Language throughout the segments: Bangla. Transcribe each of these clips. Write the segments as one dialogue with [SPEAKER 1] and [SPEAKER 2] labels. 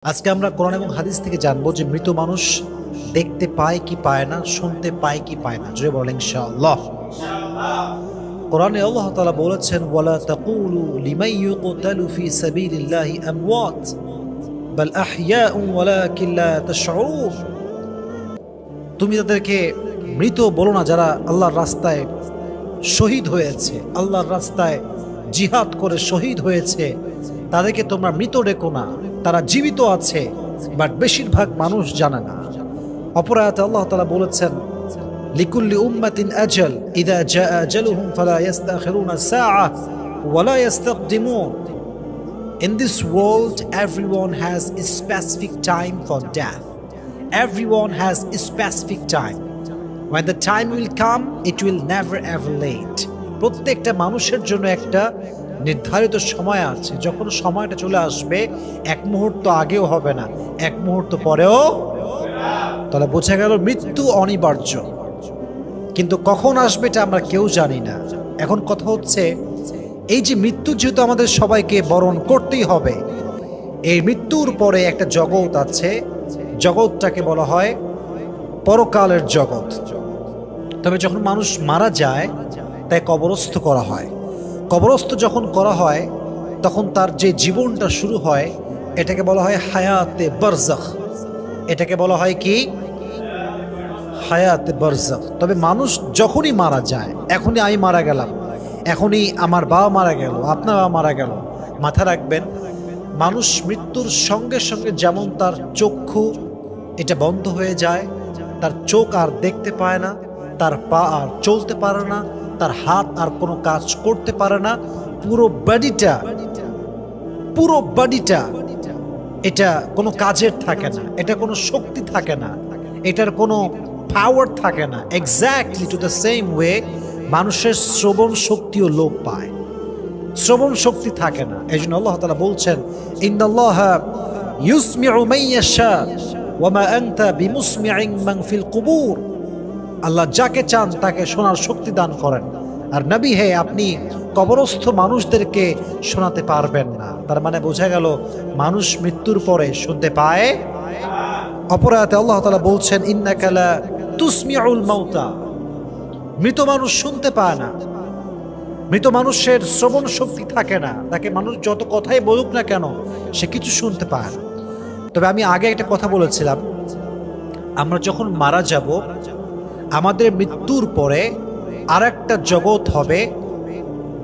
[SPEAKER 1] আজকে আমরা কোরআন এবং হাদিস থেকে জানবো যে মৃত মানুষ দেখতে পায় কি পায় না, শুনতে পায় কি পায় না। জোরে বলেন ইনশাআল্লাহ। কোরআনে আল্লাহ তাআলা বলেছেন, ওয়ালা তাকুলু লিমান ইউকতালু ফি সাবিলিল্লাহি আমওয়াত বাল আহইয়াউ ওয়ালাকিন লা তাশউরুন। তুমি তাদেরকে মৃত বলো না যারা আল্লাহর রাস্তায় শহীদ হয়েছে, আল্লাহর রাস্তায় জিহাদ করে শহীদ হয়েছে, তাদেরকে তোমরা মৃত ডেকো না, তারা জীবিত আছে, বাট বেশিরভাগ মানুষ জানে না। অপর আয়াতে আল্লাহ তাআলা বলেছেন, লিকুল্লি উম্মাতিন আজাল ইযা জাআ আজালুহুম ফালা ইস্তাখিরুনা সাআ ওয়ালা ইস্তাকদিমুন। In this world, everyone has a specific time for death. Everyone has a specific time. When the time will come, it will never ever late. প্রত্যেকটা মানুষের জন্য একটা নির্ধারিত সময় আছে। যখন সময়টা চলে আসবে, এক মুহূর্ত আগেও হবে না, এক মুহূর্ত পরেও। তাহলে বোঝা গেল মৃত্যু অনিবার্য, কিন্তু কখন আসবে এটা আমরা কেউ জানি না। এখন কথা হচ্ছে, এই যে মৃত্যু যেহেতু আমাদের সবাইকে বরণ করতেই হবে, এই মৃত্যুর পরে একটা জগৎ আছে, জগৎটাকে বলা হয় পরকালের জগৎ। তবে যখন মানুষ মারা যায় তাই কবরস্থ করা হয়। কবরস্থ যখন করা হয় তখন তার যে জীবনটা শুরু হয়, এটাকে বলা হয় হায়াতে বারজাখ। এটাকে বলা হয় কি? হায়াতে বারজাখ। তবে মানুষ যখনই মারা যায়, এখনই আমি মারা গেলাম, এখনই আমার বাবা মারা গেল, আপনার বাবা মারা গেল, মাথা রাখবেন, মানুষ মৃত্যুর সঙ্গে সঙ্গে যেমন তার চক্ষু এটা বন্ধ হয়ে যায়, তার চোখ আর দেখতে পায় না, তার পা আর চলতে পারে না, তার হাত আর কোনো কাজ করতে পারে না, পুরো বডিটা এটা কোনো কাজের থাকে না, এটা কোনো শক্তি থাকে না, এটার কোনো পাওয়ার থাকে না। Exactly to the same way মানুষের শ্রবণ শক্তিও লোপ পায়, শ্রবণ শক্তি থাকে না। এই জন্য আল্লাহ তাআলা বলছেন, ইন্নাল্লাহা ইউসমিউ মান ইয়াশা ওয়া মা আনতা বিমুসমিইন মান ফিল কুবুর। আল্লাহ যাকে চান তাকে শোনার শক্তি দান করেন, আর নবী হে আপনি কবরস্থ মানুষদেরকে শোনাতে পারবেন না। তার মানে বোঝা গেল মানুষ মৃত্যুর পরে শুনতে পায়। অপর আয়াতে আল্লাহ তাআলা বলছেন, ইন্নাকা লা তুসমিউল মাউতা। মৃত মানুষ শুনতে পায় না, মৃত মানুষের শ্রবণ শক্তি থাকে না, তাকে মানুষ যত কথাই বলুক না কেন সে কিছু শুনতে পায় না। তবে আমি আগে একটা কথা বলেছিলাম, আমরা যখন মারা যাব, আমাদের মৃত্যুর পরে আর একটা জগৎ হবে,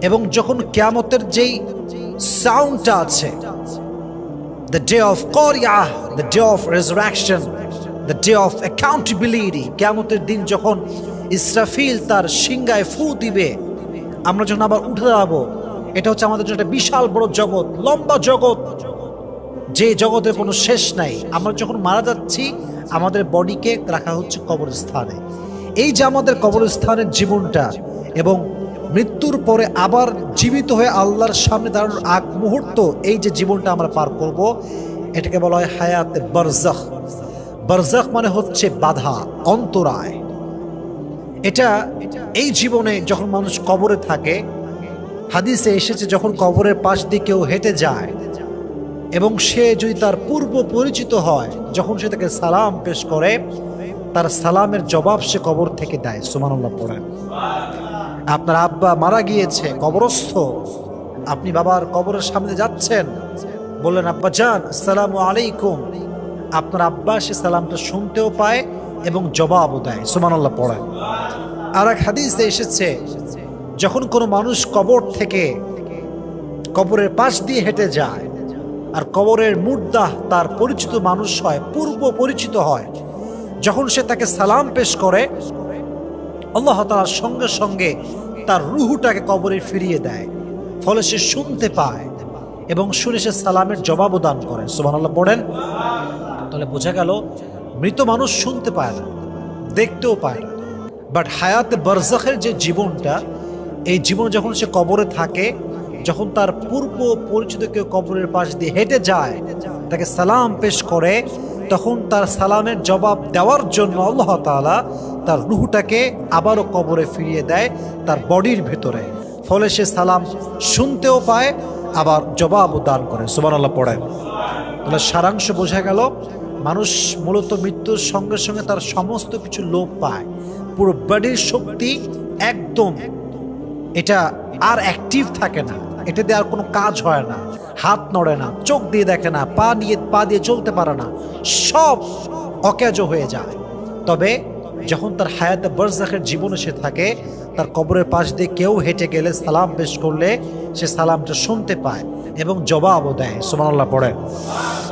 [SPEAKER 1] এবং যখন কিয়ামতের যেই সাউন্ডটা আছে, the day of Qari'ah, the day of resurrection, the day of accountability, কিয়ামতের দিন যখন ইসরাফিল তার সিংহায় ফু দিবে, আমরা যখন আবার উঠে দাঁড়াবো, এটা হচ্ছে আমাদের জন্য একটা বিশাল বড় জগৎ, লম্বা জগৎ, যে জগতের কোনো শেষ নাই। আমরা যখন মারা যাচ্ছি, আমাদের বডিকে রাখা হচ্ছে কবরস্থানে। এই যে আমাদের কবরস্থানের জীবনটা এবং মৃত্যুর পরে আবার জীবিত হয়ে আল্লাহর সামনে দাঁড়ানোর আগ মুহূর্ত, এই যে জীবনটা আমরা পার করব, এটাকে বলা হয় হায়াতে বারজাখ। বারজাখ মানে হচ্ছে বাধা, অন্তরায়। এটা এই জীবনে যখন মানুষ কবরে থাকে, হাদিসে এসেছে যখন কবরের পাশ দিয়ে কেউ হেঁটে যায় এবং সে যদি তার পূর্ব পরিচিত হয়, যখন সে তাকে সালাম পেশ করে, তার সালামের জবাব সে কবর থেকে দেয়। সুবহানাল্লাহ পড়েন। আপনার আব্বা মারা গিয়েছে, কবরস্থ, আপনি বাবার কবরের সামনে যাচ্ছেন, বললেন আব্বা জান আসসালামু আলাইকুম, আপনার আব্বা সে সালামটা শুনতেও পায় এবং জবাবও দেয়। সুবহানাল্লাহ পড়েন। আর এক হাদিসে এসেছে, যখন কোনো মানুষ কবর থেকে কবরের পাশ দিয়ে হেঁটে যায় আর কবরের মুর্দাহ তার পরিচিত মানুষ হয়, পূর্ব পরিচিত হয়, যখন সে তাকে সালাম পেশ করে, আল্লাহ তাআলা সঙ্গে সঙ্গে তার রুহুটাকে কবরে ফিরিয়ে দেয়, ফলে সে শুনতে পায় এবং শুনে সে সালামের জবাবও দান করে। সুবহানাল্লাহ পড়েন। তাহলে বোঝা গেল মৃত মানুষ শুনতে পায় না, দেখতেও পায় না, বাট হায়াতে বারজাখের যে জীবনটা, এই জীবন যখন সে কবরে থাকে, যখন তার পূর্ব পরিচিত কেউ কবরের পাশ দিয়ে হেঁটে যায়, তাকে সালাম পেশ করে, তখন তার সালামের জবাব দেওয়ার জন্য আল্লাহ তাআলা তার রুহটাকে আবারও কবরে ফিরিয়ে দেয় তার বডির ভেতরে, ফলে সে সালাম শুনতেও পায়, আবার জবাবও দান করে। সুবহানাল্লাহ পড়েন। তাহলে সারাংশ বোঝা গেল, মানুষ মূলত মৃত্যুর সঙ্গে সঙ্গে তার সমস্ত কিছু লোপ পায়, পুরো বডির শক্তি একদম এটা আর অ্যাক্টিভ থাকে না, এটা দিয়ে আর কোনো কাজ হয় না, হাত নড়ে না, চোখ দিয়ে দেখে না, পা দিয়ে চলতে পারে না, সব অকেজো হয়ে যায়। তবে যখন তার হায়াতে বারজাখের জীবনে সে থাকে, তার কবরের পাশ দিয়ে কেউ হেঁটে গেলে সালাম পেশ করলে সে সালামটা শুনতে পায় এবং জবাবও দেয়। সুবহানাল্লাহ পড়ে।